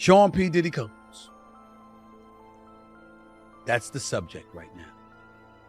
Sean P. Diddy Combs. That's the subject right now.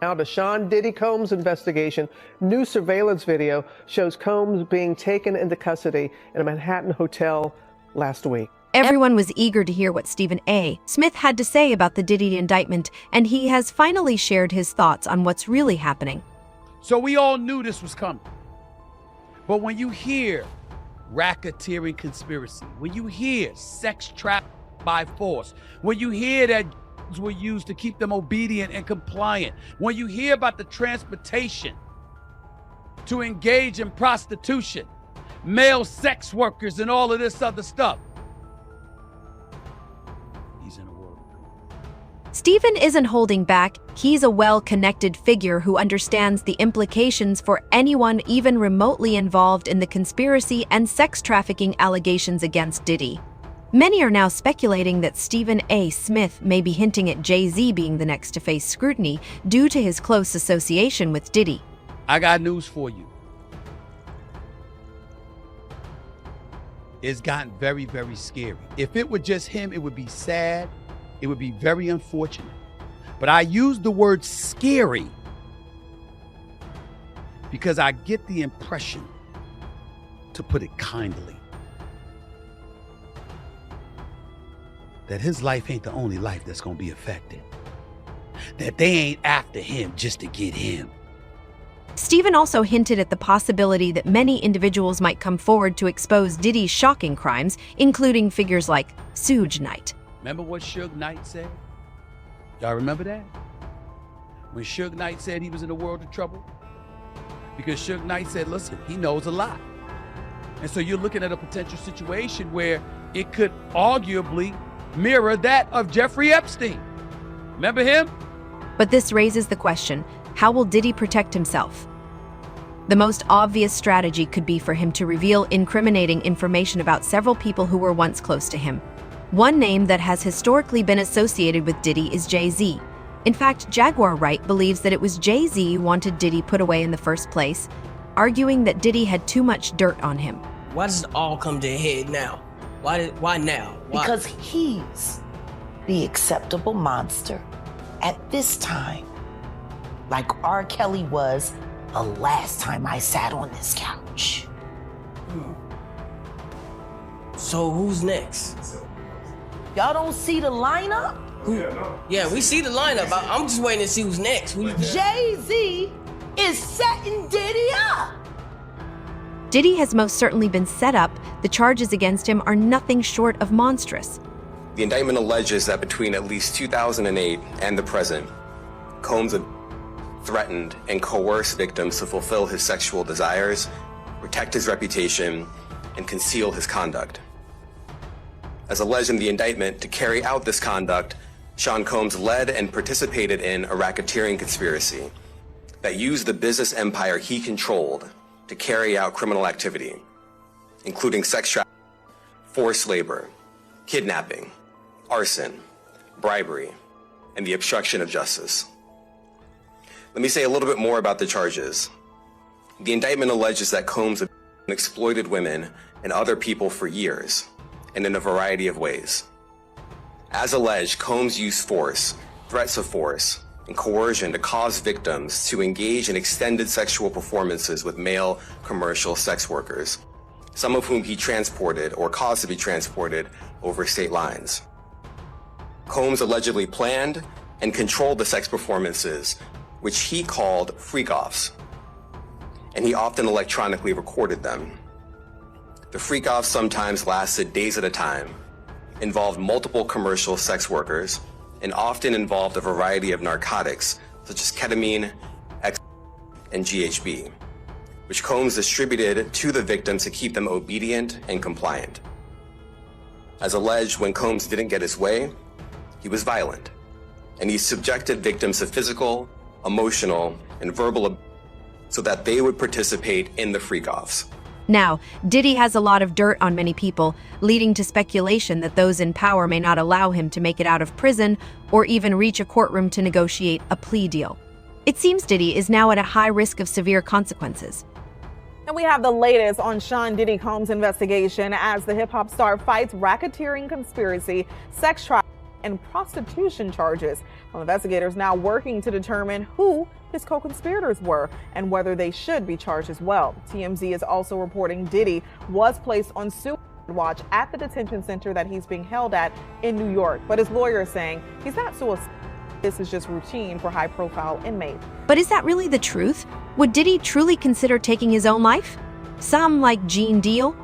Now to Sean Diddy Combs' investigation. New surveillance video shows Combs being taken into custody in a Manhattan hotel last week. Everyone was eager to hear what Stephen A. Smith had to say about the Diddy indictment, and he has finally shared his thoughts on what's really happening. So we all knew this was coming. But when you hear racketeering conspiracy, when you hear sex trap by force, when you hear that were used to keep them obedient and compliant, when you hear about the transportation to engage in prostitution, male sex workers, and all of this other stuff, he's in a world. Stephen isn't holding back. He's a well-connected figure who understands the implications for anyone even remotely involved in the conspiracy and sex trafficking allegations against Diddy. Many are now speculating that Stephen A. Smith may be hinting at Jay-Z being the next to face scrutiny due to his close association with Diddy. I got news for you. It's gotten very, very scary. If it were just him, it would be sad. It would be very unfortunate. But I use the word scary because I get the impression, to put it kindly, that his life ain't the only life that's gonna be affected. That they ain't after him just to get him. Stephen also hinted at the possibility that many individuals might come forward to expose Diddy's shocking crimes, including figures like Suge Knight. Remember what Suge Knight said? Y'all remember that? When Suge Knight said he was in a world of trouble? Because Suge Knight said, listen, he knows a lot. And so you're looking at a potential situation where it could arguably mirror that of Jeffrey Epstein. Remember him? But this raises the question, how will Diddy protect himself? The most obvious strategy could be for him to reveal incriminating information about several people who were once close to him. One name that has historically been associated with Diddy is Jay-Z. In fact, Jaguar Wright believes that it was Jay-Z who wanted Diddy put away in the first place, arguing that Diddy had too much dirt on him. Why does it all come to a head now? Why now? Why? Because he's the acceptable monster at this time, like R. Kelly was the last time I sat on this couch. So who's next? Y'all don't see the lineup? Yeah, we see the lineup. I'm just waiting to see who's next. Jay-Z is setting Diddy up. Diddy has most certainly been set up. The charges against him are nothing short of monstrous. The indictment alleges that between at least 2008 and the present, Combs threatened and coerced victims to fulfill his sexual desires, protect his reputation, and conceal his conduct. As alleged in the indictment, to carry out this conduct, Sean Combs led and participated in a racketeering conspiracy that used the business empire he controlled to carry out criminal activity, including sex trafficking, forced labor, kidnapping, arson, bribery, and the obstruction of justice. Let me say a little bit more about the charges. The indictment alleges that Combs exploited women and other people for years, and in a variety of ways. As alleged, Combs used force, threats of force, and coercion to cause victims to engage in extended sexual performances with male commercial sex workers, some of whom he transported or caused to be transported over state lines. Combs allegedly planned and controlled the sex performances, which he called freak-offs, and he often electronically recorded them. The freak-offs sometimes lasted days at a time, involved multiple commercial sex workers, and often involved a variety of narcotics, such as ketamine, and GHB, which Combs distributed to the victims to keep them obedient and compliant. As alleged, when Combs didn't get his way, he was violent, and he subjected victims to physical, emotional, and verbal abuse so that they would participate in the freak-offs. Now, Diddy has a lot of dirt on many people, leading to speculation that those in power may not allow him to make it out of prison or even reach a courtroom to negotiate a plea deal. It seems Diddy is now at a high risk of severe consequences. And we have the latest on Sean Diddy Combs' investigation as the hip-hop star fights racketeering conspiracy, sex trafficking, and prostitution charges. Well, investigators now working to determine who his co-conspirators were and whether they should be charged as well. TMZ is also reporting Diddy was placed on suicide watch at the detention center that he's being held at in New York. But his lawyer is saying he's not suicidal. This is just routine for high-profile inmates. But is that really the truth? Would Diddy truly consider taking his own life? Some, like Gene Deal.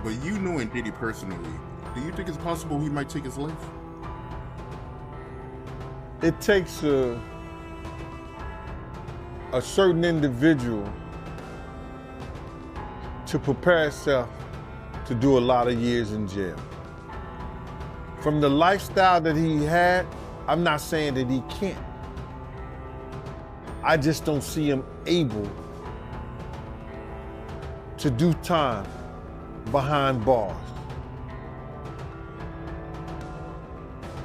But you knowing Diddy personally, do you think it's possible he might take his life? It takes a certain individual to prepare himself to do a lot of years in jail. From the lifestyle that he had, I'm not saying that he can't. I just don't see him able to do time behind bars.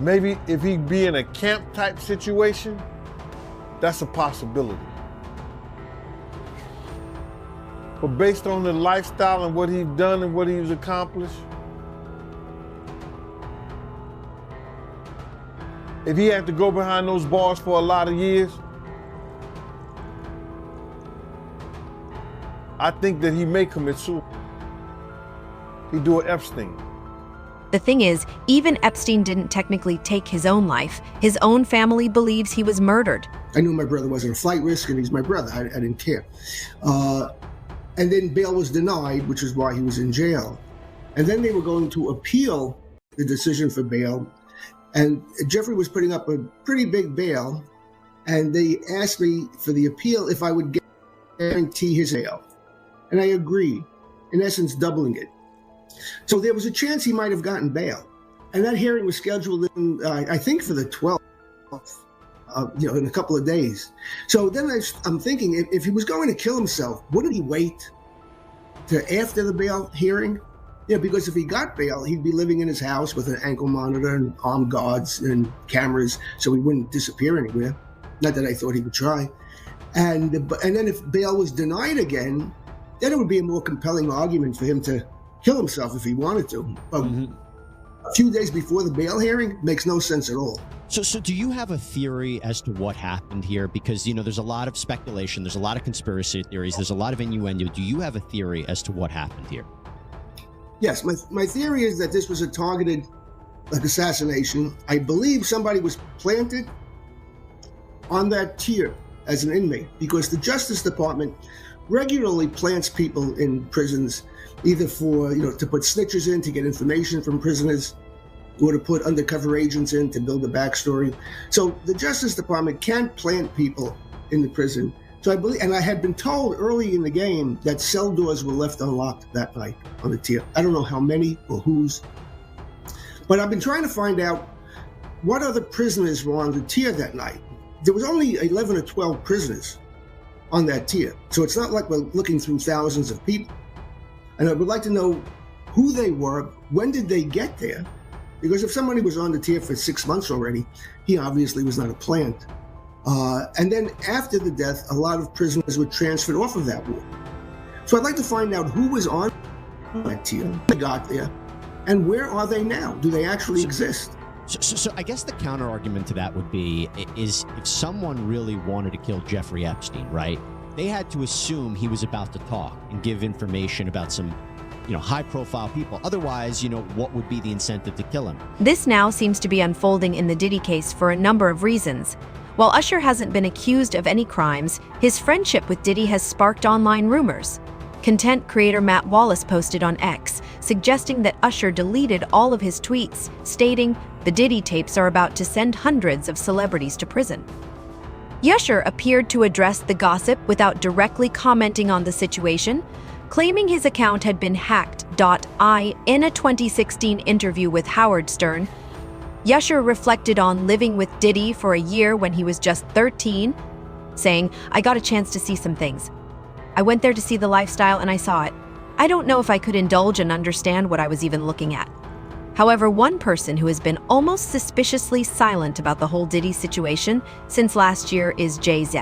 Maybe if he'd be in a camp type situation, that's a possibility. But based on the lifestyle and what he's done and what he's accomplished, if he had to go behind those bars for a lot of years, I think that he may commit suicide. He'd do an Epstein. The thing is, even Epstein didn't technically take his own life. His own family believes he was murdered. I knew my brother wasn't a flight risk and he's my brother. I didn't care. And then bail was denied, which is why he was in jail. And then they were going to appeal the decision for bail. And Jeffrey was putting up a pretty big bail. And they asked me for the appeal if I would guarantee his bail. And I agreed, in essence, doubling it. So there was a chance he might have gotten bail. And that hearing was scheduled in, I think, for the 12th, in a couple of days. So then I'm thinking, if he was going to kill himself, wouldn't he wait to after the bail hearing? Yeah, because if he got bail, he'd be living in his house with an ankle monitor and armed guards and cameras, so he wouldn't disappear anywhere. Not that I thought he would try. And then if bail was denied again, then it would be a more compelling argument for him to kill himself if he wanted to. But a few days before the bail hearing makes no sense at all. So do you have a theory as to what happened here? Because, there's a lot of speculation, there's a lot of conspiracy theories, there's a lot of innuendo. Do you have a theory as to what happened here? Yes, my theory is that this was a targeted assassination. I believe somebody was planted on that tier as an inmate because the Justice Department regularly plants people in prisons, either for, to put snitches in to get information from prisoners, or to put undercover agents in to build a backstory. So the Justice Department can't plant people in the prison. So I believe, and I had been told early in the game that cell doors were left unlocked that night on the tier. I don't know how many or whose, but I've been trying to find out what other prisoners were on the tier that night. There was only 11 or 12 prisoners on that tier. So it's not like we're looking through thousands of people. And I would like to know who they were, when did they get there? Because if somebody was on the tier for 6 months already, he obviously was not a plant. And then after the death, a lot of prisoners were transferred off of that ward. So I'd like to find out who was on that tier, they got there, and where are they now? Do they actually exist? So I guess the counter argument to that would be is if someone really wanted to kill Jeffrey Epstein, right? They had to assume he was about to talk and give information about some, high-profile people. Otherwise, what would be the incentive to kill him? This now seems to be unfolding in the Diddy case for a number of reasons. While Usher hasn't been accused of any crimes, his friendship with Diddy has sparked online rumors. Content creator Matt Wallace posted on X, suggesting that Usher deleted all of his tweets, stating, "The Diddy tapes are about to send hundreds of celebrities to prison." Usher appeared to address the gossip without directly commenting on the situation, claiming his account had been hacked. In a 2016 interview with Howard Stern, Usher reflected on living with Diddy for a year when he was just 13, saying, "I got a chance to see some things. I went there to see the lifestyle and I saw it. I don't know if I could indulge and understand what I was even looking at." However, one person who has been almost suspiciously silent about the whole Diddy situation since last year is Jay-Z.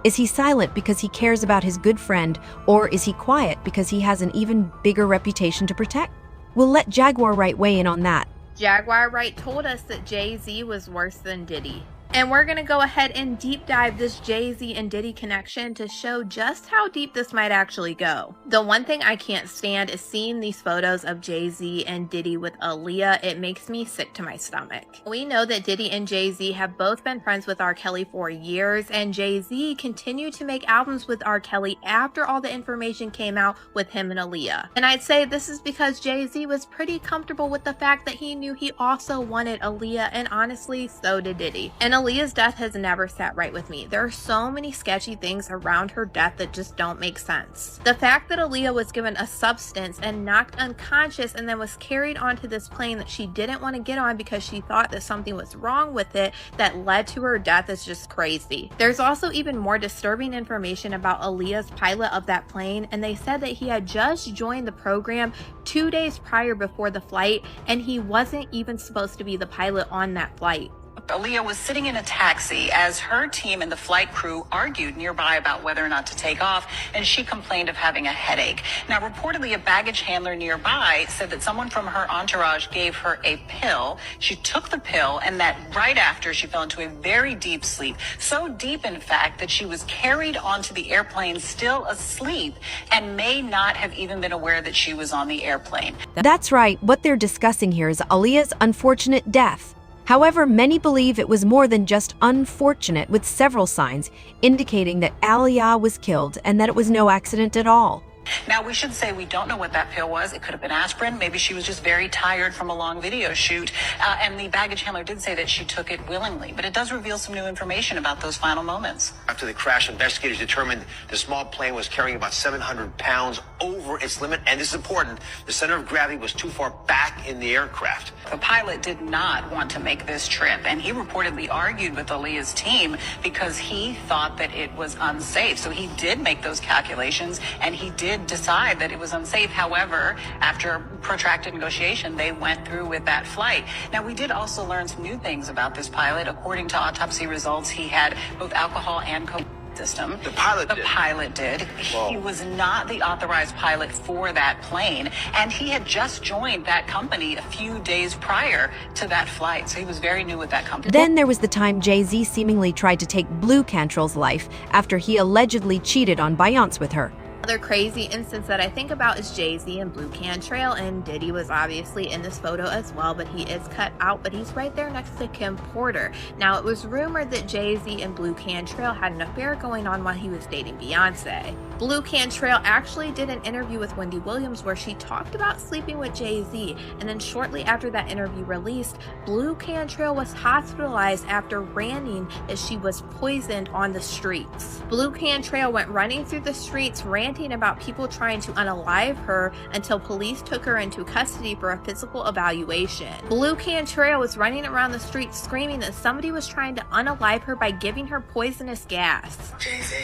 Is he silent because he cares about his good friend, or is he quiet because he has an even bigger reputation to protect? We'll let Jaguar Wright weigh in on that. Jaguar Wright told us that Jay-Z was worse than Diddy. And we're going to go ahead and deep dive this Jay-Z and Diddy connection to show just how deep this might actually go. The one thing I can't stand is seeing these photos of Jay-Z and Diddy with Aaliyah. It makes me sick to my stomach. We know that Diddy and Jay-Z have both been friends with R. Kelly for years, and Jay-Z continued to make albums with R. Kelly after all the information came out with him and Aaliyah. And I'd say this is because Jay-Z was pretty comfortable with the fact that he knew he also wanted Aaliyah, and honestly, so did Diddy. And Aaliyah's death has never sat right with me. There are so many sketchy things around her death that just don't make sense. The fact that Aaliyah was given a substance and knocked unconscious and then was carried onto this plane that she didn't want to get on because she thought that something was wrong with it that led to her death is just crazy. There's also even more disturbing information about Aaliyah's pilot of that plane, and they said that he had just joined the program 2 days prior before the flight, and he wasn't even supposed to be the pilot on that flight. Aaliyah was sitting in a taxi as her team and the flight crew argued nearby about whether or not to take off, and she complained of having a headache. Now, reportedly, a baggage handler nearby said that someone from her entourage gave her a pill. She took the pill, and that right after, she fell into a very deep sleep. So deep, in fact, that she was carried onto the airplane still asleep and may not have even been aware that she was on the airplane. That's right. What they're discussing here is Aaliyah's unfortunate death. However, many believe it was more than just unfortunate, with several signs indicating that Aaliyah was killed and that it was no accident at all. Now, we should say we don't know what that pill was. It could have been aspirin. Maybe she was just very tired from a long video shoot. And the baggage handler did say that she took it willingly. But it does reveal some new information about those final moments. After the crash, investigators determined the small plane was carrying about 700 pounds over its limit. And this is important. The center of gravity was too far back in the aircraft. The pilot did not want to make this trip, and he reportedly argued with Aaliyah's team because he thought that it was unsafe. So he did make those calculations, and he did decide that it was unsafe. However, after protracted negotiation, they went through with that flight. Now, we did also learn some new things about this pilot. According to autopsy results, he had both alcohol and cocaine system. The pilot did. Whoa. He was not the authorized pilot for that plane, and he had just joined that company a few days prior to that flight, so he was very new with that company. Then there was the time Jay-Z seemingly tried to take Blue Cantrell's life after he allegedly cheated on Beyonce with her. Another crazy instance that I think about is Jay-Z and Blue Cantrell, and Diddy was obviously in this photo as well, but he is cut out, but he's right there next to Kim Porter. Now, it was rumored that Jay-Z and Blue Cantrell had an affair going on while he was dating Beyonce. Blue Cantrell actually did an interview with Wendy Williams where she talked about sleeping with Jay-Z, and then shortly after that interview released, Blue Cantrell was hospitalized after ranting that she was poisoned on the streets. Blue Cantrell went running through the streets ranting about people trying to unalive her until police took her into custody for a physical evaluation. Blue Cantrell was running around the streets screaming that somebody was trying to unalive her by giving her poisonous gas. Jay-Z.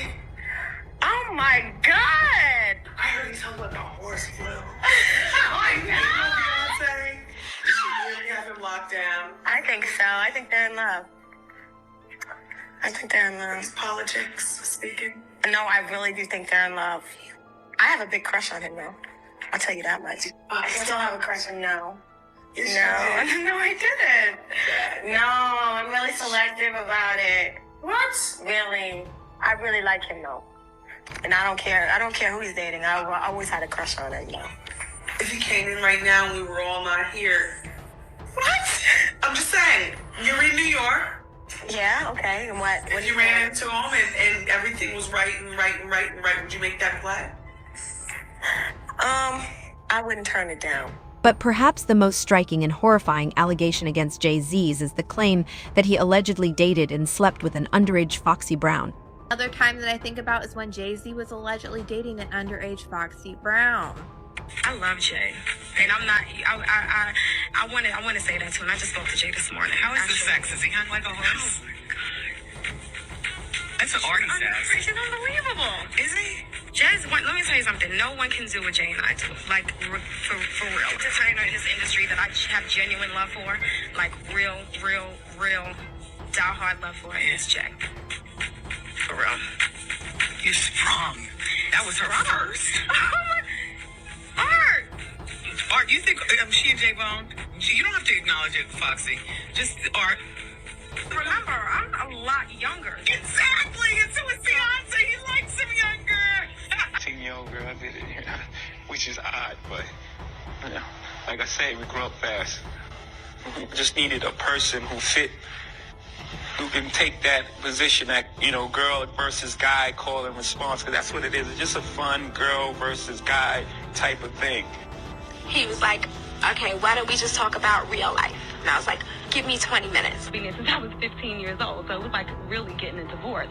Oh my God! I heard he's talking about the horse flu. Oh my God! Beyonce. Did she really have him locked down? I think so. I think they're in love. I think they're in love. It's politics speaking. No, I really do think they're in love. I have a big crush on him, though. I'll tell you that much. I still have a crush on no. No, I didn't. No, I'm really selective about it. What? Really. I really like him, though. And I don't care. I don't care who he's dating. I always had a crush on him, though. If he came in right now and we were all not here. What? I'm just saying. You're in New York. Yeah, okay. And what? If you ran into him and everything was right, would you make that play? I wouldn't turn it down. But perhaps the most striking and horrifying allegation against Jay-Z's is the claim that he allegedly dated and slept with an underage Foxy Brown. Another time that I think about is when Jay-Z was allegedly dating an underage Foxy Brown. I love Jay, and I'm not. I want to say that too. And I just spoke to Jay this morning. How is the sex? Is he hung like a horse? Oh my God, that's what Artie says. It's unbelievable. Is he? Jay's one. Let me tell you something. No one can do what Jay and I do. Like for real. Entertainer in this industry that I have genuine love for, like real, die-hard love for, is Jay. For real. You're sprung. That was her first. Art! Art, you think she and J-Bone? You don't have to acknowledge it, Foxy. Just Art. Remember, I'm a lot younger. Exactly! It's his fiance. He likes him younger. 18-year-old girl did it, which is odd, but you know, like I say, we grow up fast. We just needed a person who fit, who can take that position, that, you know, girl versus guy call and response, because that's what it is. It's just a fun girl versus guy type of thing. He was like, okay, why don't we just talk about real life? And I was like, give me 20 minutes. Since I was 15 years old, so it was like really getting a divorce.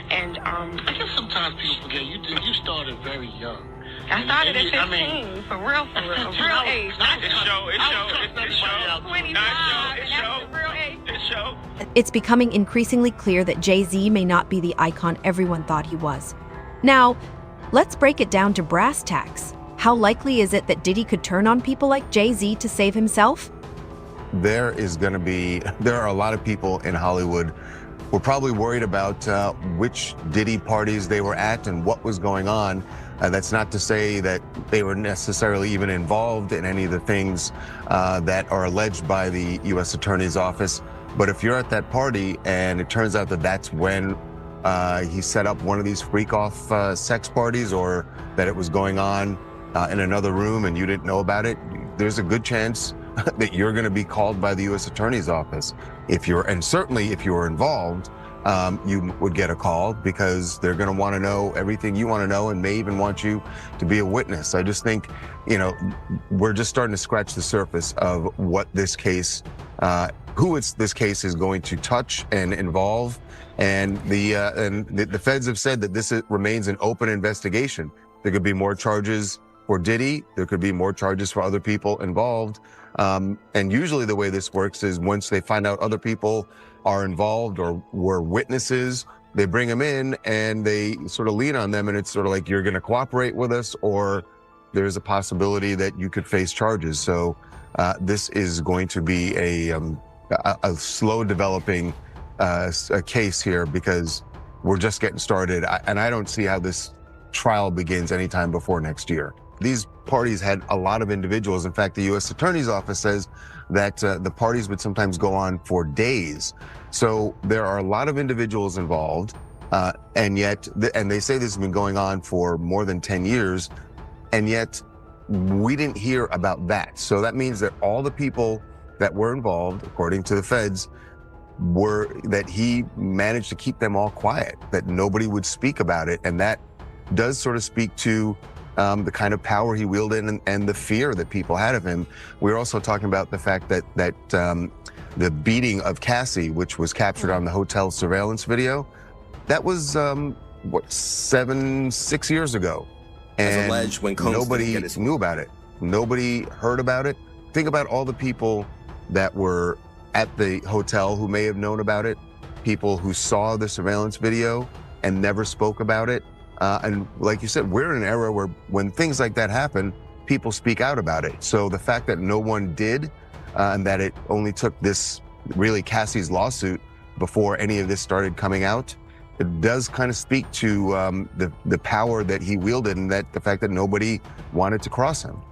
And I guess sometimes people forget you started very young. I started at 15, for real, real age. It's becoming increasingly clear that Jay-Z may not be the icon everyone thought he was. Now, let's break it down to brass tacks. How likely is it that Diddy could turn on people like Jay-Z to save himself? There are a lot of people in Hollywood who are probably worried about which Diddy parties they were at and what was going on. That's not to say that they were necessarily even involved in any of the things that are alleged by the U.S. Attorney's Office. But if you're at that party and it turns out that that's when he set up one of these freak-off sex parties, or that it was going on in another room and you didn't know about it, there's a good chance that you're going to be called by the U.S. Attorney's Office. And certainly if you were involved, you would get a call, because they're going to want to know everything you want to know and may even want you to be a witness. I just think, we're just starting to scratch the surface of what this case, this case is going to touch and involve. And the feds have said that this remains an open investigation. There could be more charges for Diddy. There could be more charges for other people involved. And usually the way this works is once they find out other people are involved or were witnesses, they bring them in and they sort of lean on them, and it's sort of like, you're going to cooperate with us, or there's a possibility that you could face charges. So this is going to be a slow developing a case here, because we're just getting started, and I don't see how this trial begins anytime before next year. These parties had a lot of individuals. In fact, the U.S. Attorney's Office says that the parties would sometimes go on for days. So there are a lot of individuals involved, and they say this has been going on for more than 10 years, and yet we didn't hear about that. So that means that all the people that were involved, according to the feds, that he managed to keep them all quiet, that nobody would speak about it. And that does sort of speak to the kind of power he wielded and the fear that people had of him. We're also talking about the fact that the beating of Cassie, which was captured on the hotel surveillance video, that was 6 years ago, and alleged when Combs nobody knew about it. Nobody heard about it. Think about all the people that were at the hotel who may have known about it, people who saw the surveillance video and never spoke about it. And like you said, we're in an era where when things like that happen, people speak out about it. So the fact that no one did, and that it only took Cassie's lawsuit before any of this started coming out, it does kind of speak to the power that he wielded, and that the fact that nobody wanted to cross him.